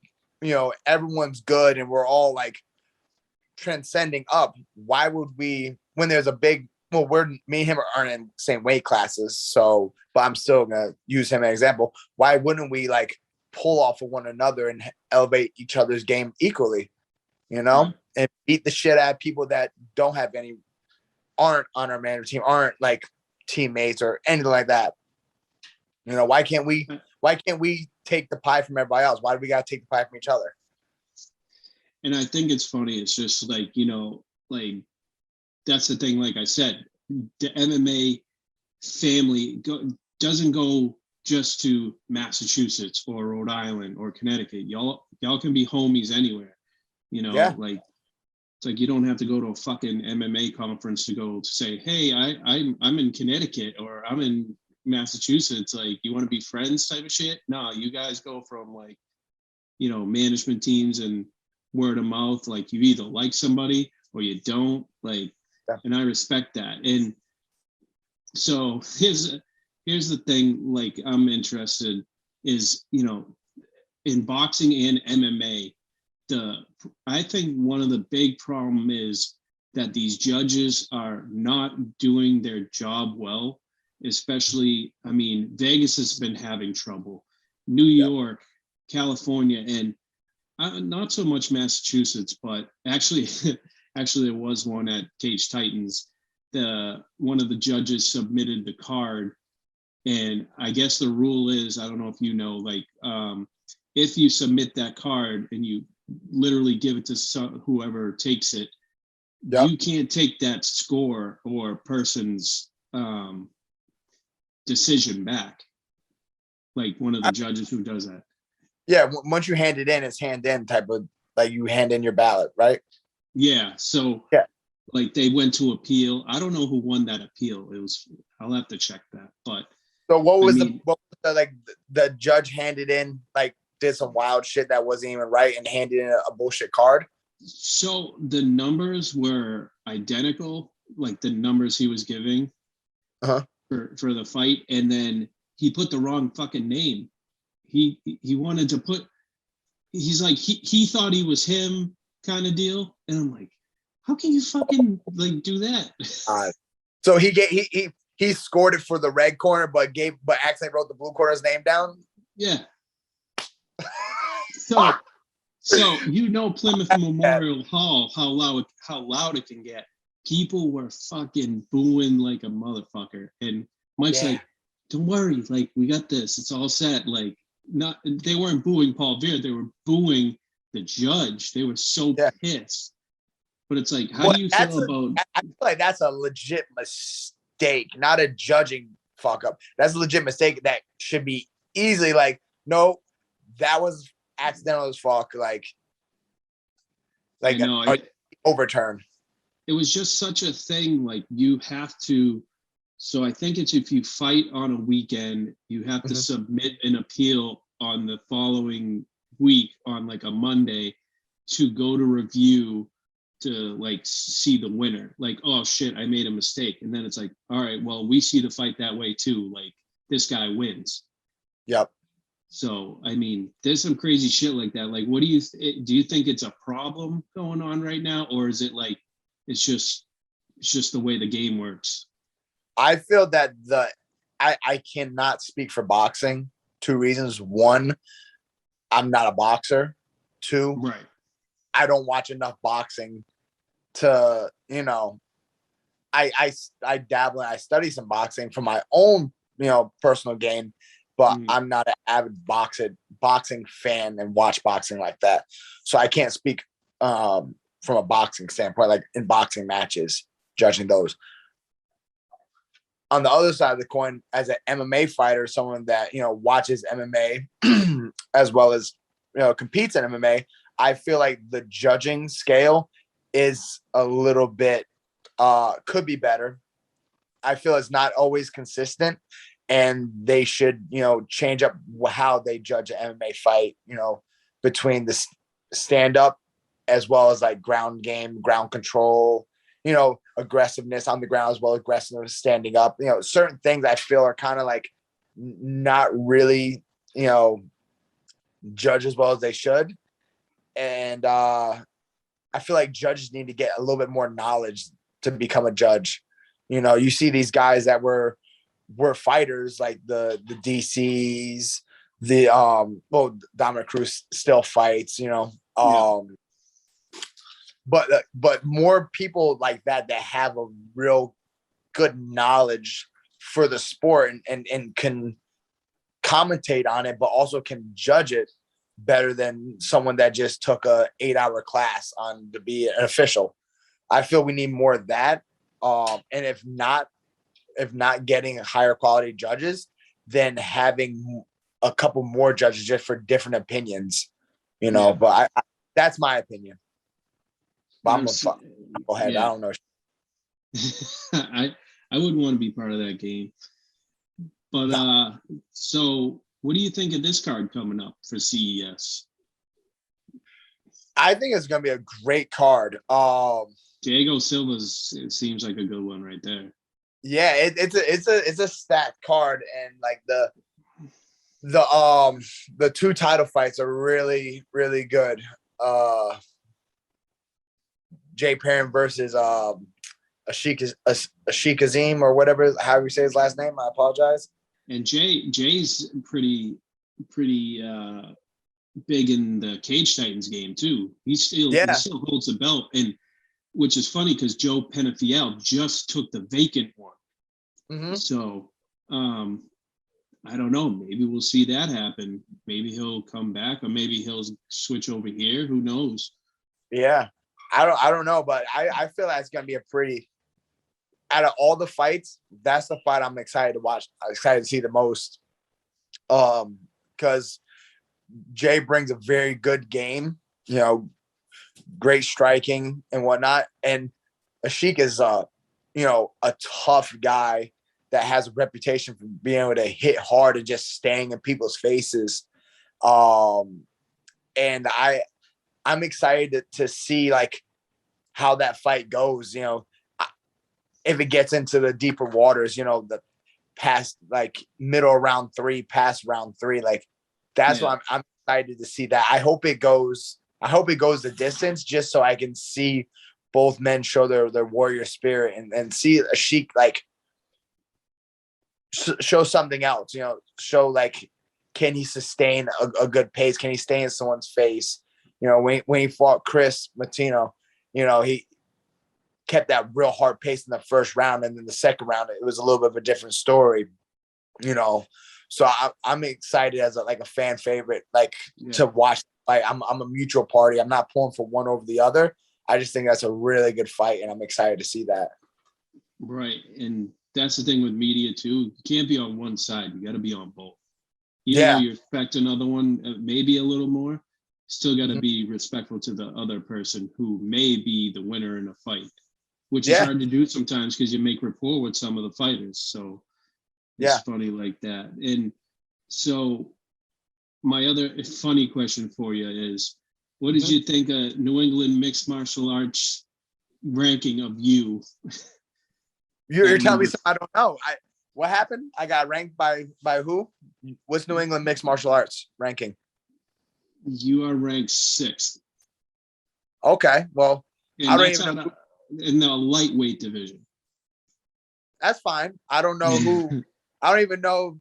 Speaker 5: everyone's good and we're all like transcending up, why would we, when there's a big, me and him aren't in the same weight classes, so, but I'm still gonna use him as an example. Why wouldn't we like pull off of one another and elevate each other's game equally, and beat the shit out of people that aren't on our management team, aren't like teammates or anything like that? Why can't we take the pie from everybody else? Why do we gotta take the pie from each other?
Speaker 4: And I think it's funny. It's just like, like, that's the thing. Like I said, the MMA family doesn't go just to Massachusetts or Rhode Island or Connecticut. Y'all can be homies anywhere. Like, it's like you don't have to go to a fucking MMA conference to go to say, hey, I'm in Connecticut or I'm in Massachusetts. Like, you want to be friends type of shit? No, you guys go from like, management teams and word of mouth. Like, you either like somebody or you don't. Like, and I respect that. And so here's the thing. Like, I'm interested is, in boxing and MMA, I think one of the big problem is that these judges are not doing their job well, especially, I mean, Vegas has been having trouble, New York, California, and not so much Massachusetts, but actually there was one at Cage Titans. One of the judges submitted the card, and I guess the rule is, I don't know if like, if you submit that card and you literally give it to whoever takes it, you can't take that score or person's decision back. Like, one of the judges who does that.
Speaker 5: Yeah, once you hand it in, it's hand in type of, like, you hand in your ballot, right?
Speaker 4: Yeah. So like, they went to appeal. I don't know who won that appeal. I'll have to check that. But
Speaker 5: so what was the judge handed in, like, did some wild shit that wasn't even right and handed in a bullshit card?
Speaker 4: So the numbers were identical, like the numbers he was giving for the fight, and then he put the wrong fucking name. He wanted to put, he's like, he thought he was him kind of deal, and I'm like, how can you fucking like do that?
Speaker 5: So he scored it for the red corner, but accidentally wrote the blue corner's name down.
Speaker 4: Yeah. So Plymouth Memorial Hall, how loud it can get. People were fucking booing like a motherfucker, and Mike's like, "Don't worry, like, we got this. It's all set." Like, they weren't booing Paul Beard, they were booing the judge. They were so pissed. But it's like, how do you feel about?
Speaker 5: I feel like that's a legit mistake, not a judging fuck up. That's a legit mistake that should be easily like, no, that was accidental as fuck. Like overturn.
Speaker 4: It was just such a thing. Like, you have to So I think it's if you fight on a weekend, you have to submit an appeal on the following week on like a Monday to go to review to like see the winner. Like, oh shit, I made a mistake. And then it's like, all right, well, we see the fight that way too. Like this guy wins.
Speaker 5: Yep.
Speaker 4: So, I mean, there's some crazy shit like that. Like, what do you think it's a problem going on right now? Or is it like, it's just the way the game works?
Speaker 5: I feel that I cannot speak for boxing. 2 reasons. 1, I'm not a boxer. 2,
Speaker 4: Right.
Speaker 5: I don't watch enough boxing to, I dabble and I study some boxing for my own, personal gain, but I'm not an avid boxing fan and watch boxing like that. So I can't speak from a boxing standpoint, like in boxing matches, judging those. On the other side of the coin, as an MMA fighter, someone that, watches MMA as well as, competes in MMA, I feel like the judging scale is a little bit, could be better. I feel it's not always consistent, and they should, change up how they judge an MMA fight, between the stand up as well as like ground game, ground control, aggressiveness on the ground as well as aggressiveness standing up. Certain things I feel are kind of like not really, judged as well as they should. And I feel like judges need to get a little bit more knowledge to become a judge. You see these guys that were fighters, like the DCs, Dominic Cruz still fights, but more people like that have a real good knowledge for the sport and can commentate on it, but also can judge it better than someone that just took a 8-hour class on to be an official. I feel we need more of that. And if not getting higher quality judges, then having a couple more judges just for different opinions, but I that's my opinion. But I'm gonna go ahead. Yeah. I don't know.
Speaker 4: I wouldn't want to be part of that game. But so what do you think of this card coming up for CES?
Speaker 5: I think it's gonna be a great card.
Speaker 4: Diego Silva's, it seems like a good one right there.
Speaker 5: Yeah, it's a stacked card, and like the 2 title fights are really, really good. Jay Perrin versus Ashik Azim or whatever, how you say his last name. I apologize.
Speaker 4: And Jay's pretty big in the Cage Titans game too. He still holds the belt, and which is funny because Joe Penafiel just took the vacant one. Mm-hmm. So I don't know. Maybe we'll see that happen. Maybe he'll come back, or maybe he'll switch over here. Who knows?
Speaker 5: Yeah, I don't know, but I feel like it's gonna be a pretty. Out of all the fights, that's the fight I'm excited to watch. I'm excited to see the most, because Jay brings a very good game. Great striking and whatnot, and Ashik is a tough guy that has a reputation for being able to hit hard and just staying in people's faces. And I'm excited to see like how that fight goes, if it gets into the deeper waters, the past like middle of round 3, past round 3, like that's what I'm excited to see that. I hope it goes the distance just so I can see both men show their warrior spirit and see Ashik like show something else, show like, can he sustain a good pace? Can he stay in someone's face? When he fought Chris Martino, he kept that real hard pace in the first round, and then the second round it was a little bit of a different story. So I'm excited as a fan favorite, to watch the fight. I'm a mutual party. I'm not pulling for one over the other. I just think that's a really good fight, and I'm excited to see that. Right,
Speaker 4: and that's the thing with media too. You can't be on one side. You got to be on both. Even though you expect another one, maybe a little more, still got to be respectful to the other person who may be the winner in a fight. which is hard to do sometimes because you make rapport with some of the fighters. So it's funny like that. And so my other funny question for you is, what did you think of New England mixed martial arts ranking of you?
Speaker 5: You're telling me something I don't know. What happened? I got ranked by who? What's New England mixed martial arts ranking?
Speaker 4: You are ranked 6th.
Speaker 5: Okay, well,
Speaker 4: and I don't even know. In the lightweight division.
Speaker 5: That's fine. I don't know who. I don't even know.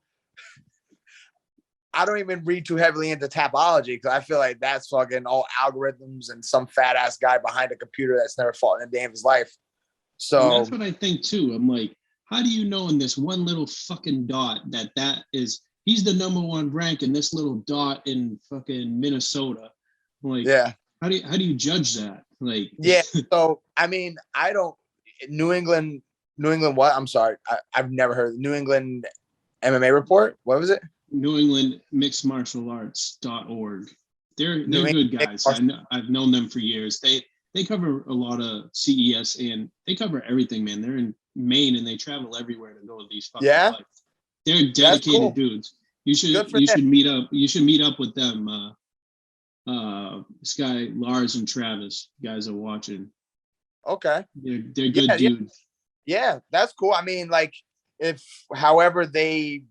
Speaker 5: I don't even read too heavily into Tapology because I feel like that's fucking all algorithms and some fat ass guy behind a computer that's never fought in a day of his life. So
Speaker 4: and that's what I think too. I'm like, how do you know in this one little fucking dot that is he's the number 1 rank in this little dot in fucking Minnesota? I'm like, how do you judge that? Like,
Speaker 5: So I mean, I don't. New England. What? I'm sorry, I've never heard of New England MMA Report. What was it?
Speaker 4: New England Mixed Martial Arts.org. They're good guys. I've known them for years. They cover a lot of CES and they cover everything, man. They're in Maine and they travel everywhere to go to these fucking fights. They're dedicated dudes. You should meet up. You should meet up with them. This guy Lars and Travis, guys are watching.
Speaker 5: Okay.
Speaker 4: They're good dudes.
Speaker 5: Yeah, that's cool. I mean, like, if however they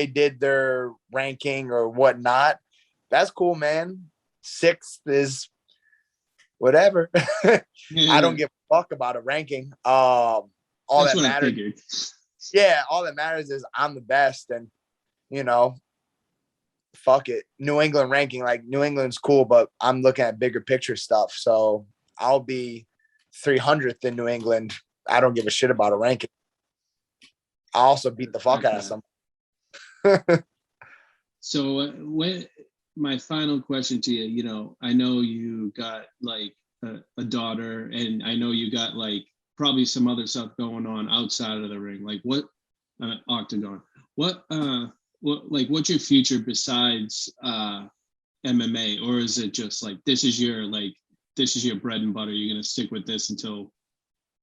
Speaker 5: did their ranking or whatnot, that's cool, man. 6th is whatever. I don't give a fuck about a ranking. All that's that matters. All that matters is I'm the best, and fuck it. New England ranking, like, New England's cool, but I'm looking at bigger picture stuff. So I'll be 300th in New England. I don't give a shit about a ranking. I also beat the fuck out of someone.
Speaker 4: So my final question to you, I know you got like a daughter, and I know you got like probably some other stuff going on outside of the ring. Like what octagon? What's your future besides MMA, or is it just like this is your bread and butter? You're gonna stick with this until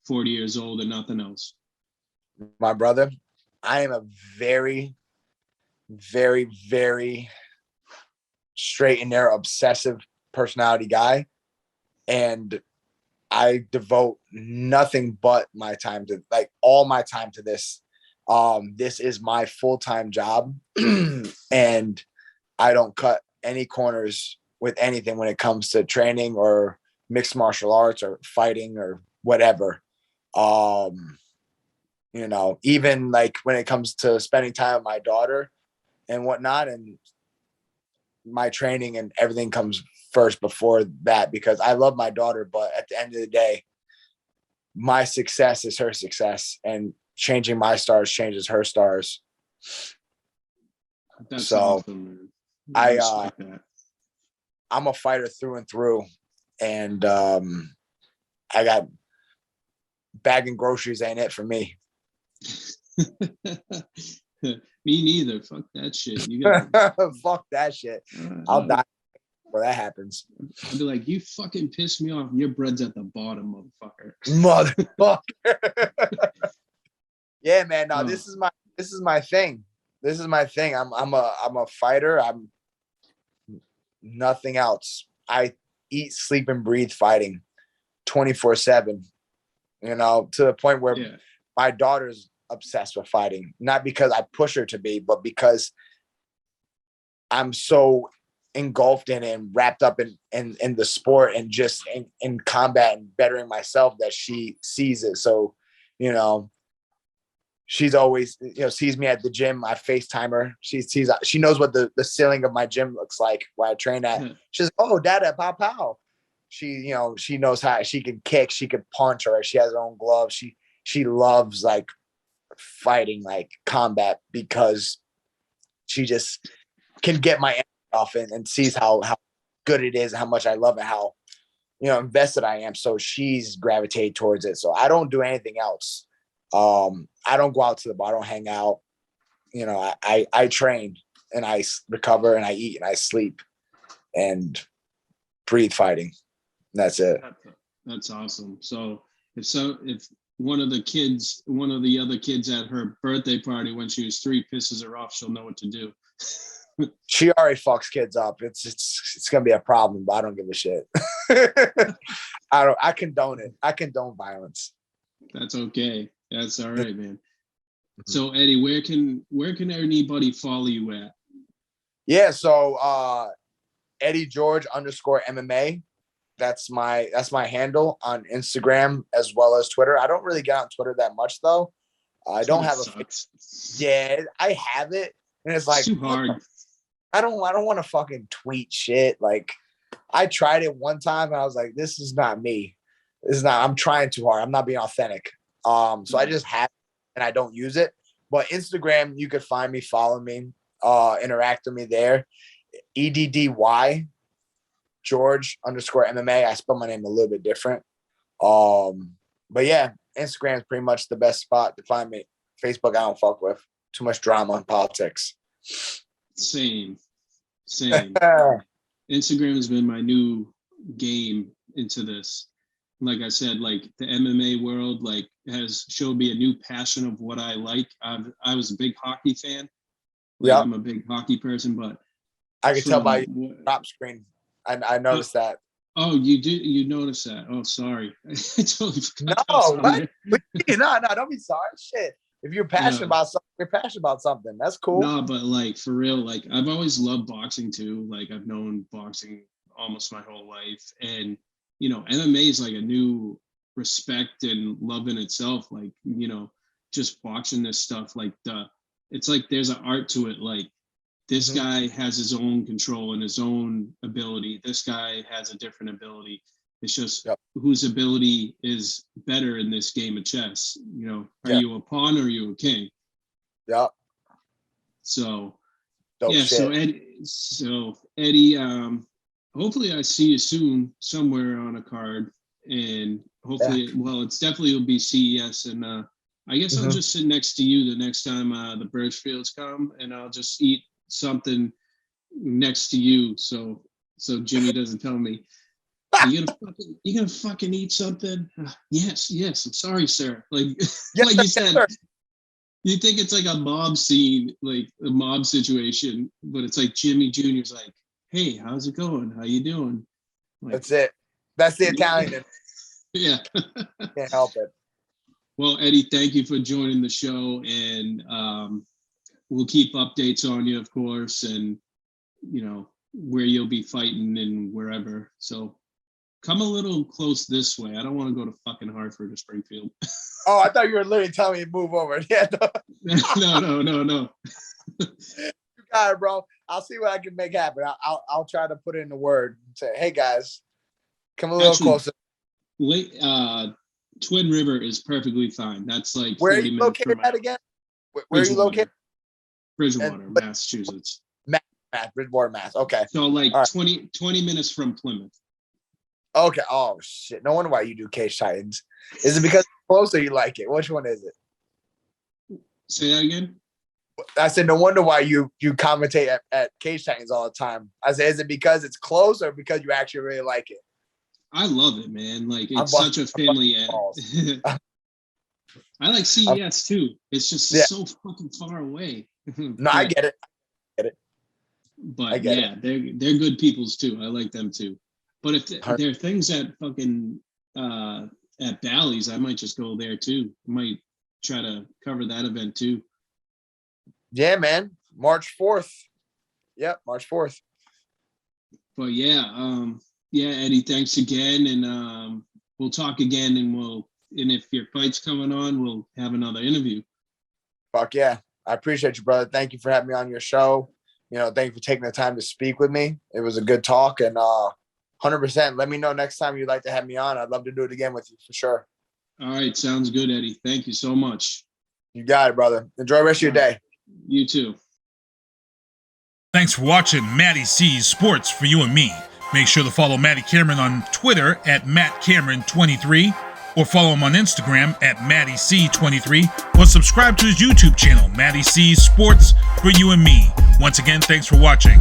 Speaker 4: 40 years old and nothing else?
Speaker 5: My brother, I am a very, very, very straight and narrow, obsessive personality guy. And I devote nothing but my time to, like, all my time to this. This is my full-time job. And I don't cut any corners with anything when it comes to training or mixed martial arts or fighting or whatever. Even like when it comes to spending time with my daughter and whatnot, and my training and everything comes first before that, because I love my daughter, but at the end of the day, my success is her success, and changing my stars changes her stars.
Speaker 4: That's so awesome, man.
Speaker 5: I'm a fighter through and through, and I got bagging groceries ain't it for me.
Speaker 4: Me neither. Fuck that shit.
Speaker 5: Fuck that shit. I'll die before that happens.
Speaker 4: I'll be like, you fucking pissed me off. Your bread's at the bottom, motherfucker.
Speaker 5: Yeah, man. No, this is my thing. This is my thing. I'm a fighter. I'm nothing else. I eat, sleep, and breathe fighting 24/7. To the point where my daughter's obsessed with fighting, not because I push her to be, but because I'm so engulfed in it and wrapped up in the sport and just in combat and bettering myself that she sees it. So, she's always, sees me at the gym. I FaceTime her. She knows what the ceiling of my gym looks like where I train at. She's, oh, Dada, pow, pow. She knows how she can kick, she could punch, or she has her own gloves. She loves like fighting, like combat, because she just can get my energy off and sees how good it is, how much I love it, how invested I am. So she's gravitated towards it. So I don't do anything else. I don't go out to the bar, I don't hang out. I train and I recover and I eat and I sleep and breathe fighting. That's it.
Speaker 4: That's awesome. So if one of the other kids at her birthday party when she was 3 pisses her off, she'll know what to do.
Speaker 5: She already fucks kids up. It's gonna be a problem, but I don't give a shit. I condone it. I condone violence.
Speaker 4: That's okay. That's all right, man. So Eddie, where can anybody follow you at?
Speaker 5: Yeah, so Eddy George _MMA. That's my handle on Instagram as well as Twitter. I don't really get on Twitter that much though. I don't have yeah, I have it, and it's like
Speaker 4: too hard.
Speaker 5: I don't want to fucking tweet shit. Like, I tried it one time and I was like, this is not me. I'm trying too hard. I'm not being authentic. So I just have it and I don't use it. But Instagram, you could find me, follow me, interact with me there. EDDY George _MMA. I spell my name a little bit different. But yeah, Instagram is pretty much the best spot to find me. Facebook, I don't fuck with. Too much drama and politics.
Speaker 4: Same. Instagram has been my new game into this. Like I said, like the MMA world, like has showed me a new passion of what I like. I was a big hockey fan. Like, I'm a big hockey person, but
Speaker 5: I can tell by your top screen. I noticed that.
Speaker 4: Oh, you did? You noticed that? Oh, sorry. I totally forgot.
Speaker 5: No, don't be sorry. Shit. If you're passionate about something, you're passionate about something. That's cool.
Speaker 4: No, but like for real, like I've always loved boxing too. Like I've known boxing almost my whole life. And, you know, MMA is like a new respect and love in itself. Like, you know, just watching this stuff, like it's like there's an art to it. Like this guy has his own control and his own ability. This guy has a different ability. It's just whose ability is better in this game of chess. You know, are you a pawn or are you a king?
Speaker 5: Yeah.
Speaker 4: So,
Speaker 5: Dope shit.
Speaker 4: So Eddie, hopefully I see you soon somewhere on a card, and hopefully, well, it's definitely will be CES, and I guess I'll just sit next to you the next time the Birchfields come, and I'll just eat something next to you, so Jimmy doesn't tell me. You gonna fucking eat something? Yes. I'm sorry, sir. Like, like you said, you think it's like a mob scene, like a mob situation, but it's like Jimmy Jr.'s like, "Hey, how's it going? How you doing?" Like,
Speaker 5: that's it. That's the Italian.
Speaker 4: Yeah.
Speaker 5: Can't help it.
Speaker 4: Well, Eddie, thank you for joining the show, and we'll keep updates on you, of course, and you know where you'll be fighting and wherever. So. Come a little close this way. I don't want to go to fucking Hartford or Springfield.
Speaker 5: Oh, I thought you were literally telling me to move over. Yeah.
Speaker 4: No.
Speaker 5: You got it, bro. I'll see what I can make happen. I'll try to put in the word and say, hey guys, come a little closer.
Speaker 4: Twin River is perfectly fine. That's like
Speaker 5: where are you located at again? Where are you located?
Speaker 4: Bridgewater, Massachusetts.
Speaker 5: Bridgewater, Mass. Okay.
Speaker 4: So like 20 minutes from Plymouth.
Speaker 5: Okay. Oh shit. No wonder why you do Cage Titans. Is it because it's close or you like it? Which one is it?
Speaker 4: Say that again.
Speaker 5: I said no wonder why you commentate at Cage Titans all the time. I said, is it because it's close or because you actually really like it?
Speaker 4: I love it, man. Like it's such a family ad. I like CES too. It's just so fucking far away.
Speaker 5: No, I get it.
Speaker 4: But they're good peoples too. I like them too. But if there are things at fucking at Bally's, I might just go there too. I might try to cover that event too.
Speaker 5: Yeah, man. March 4th. Yep, March 4th.
Speaker 4: But Eddie, thanks again, and we'll talk again, and if your fight's coming on, we'll have another interview.
Speaker 5: Fuck yeah. I appreciate you, brother. Thank you for having me on your show. You know, thank you for taking the time to speak with me. It was a good talk, and 100%. Let me know next time you'd like to have me on. I'd love to do it again with you for sure.
Speaker 4: All right. Sounds good, Eddie. Thank you so much.
Speaker 5: You got it, brother. Enjoy the rest of your day.
Speaker 4: You too.
Speaker 3: Thanks for watching MattieC Sports for you and me. Make sure to follow Matty Cameron on Twitter at MattCameron23 or follow him on Instagram at MattieC23 or subscribe to his YouTube channel, MattieC Sports for you and me. Once again, thanks for watching.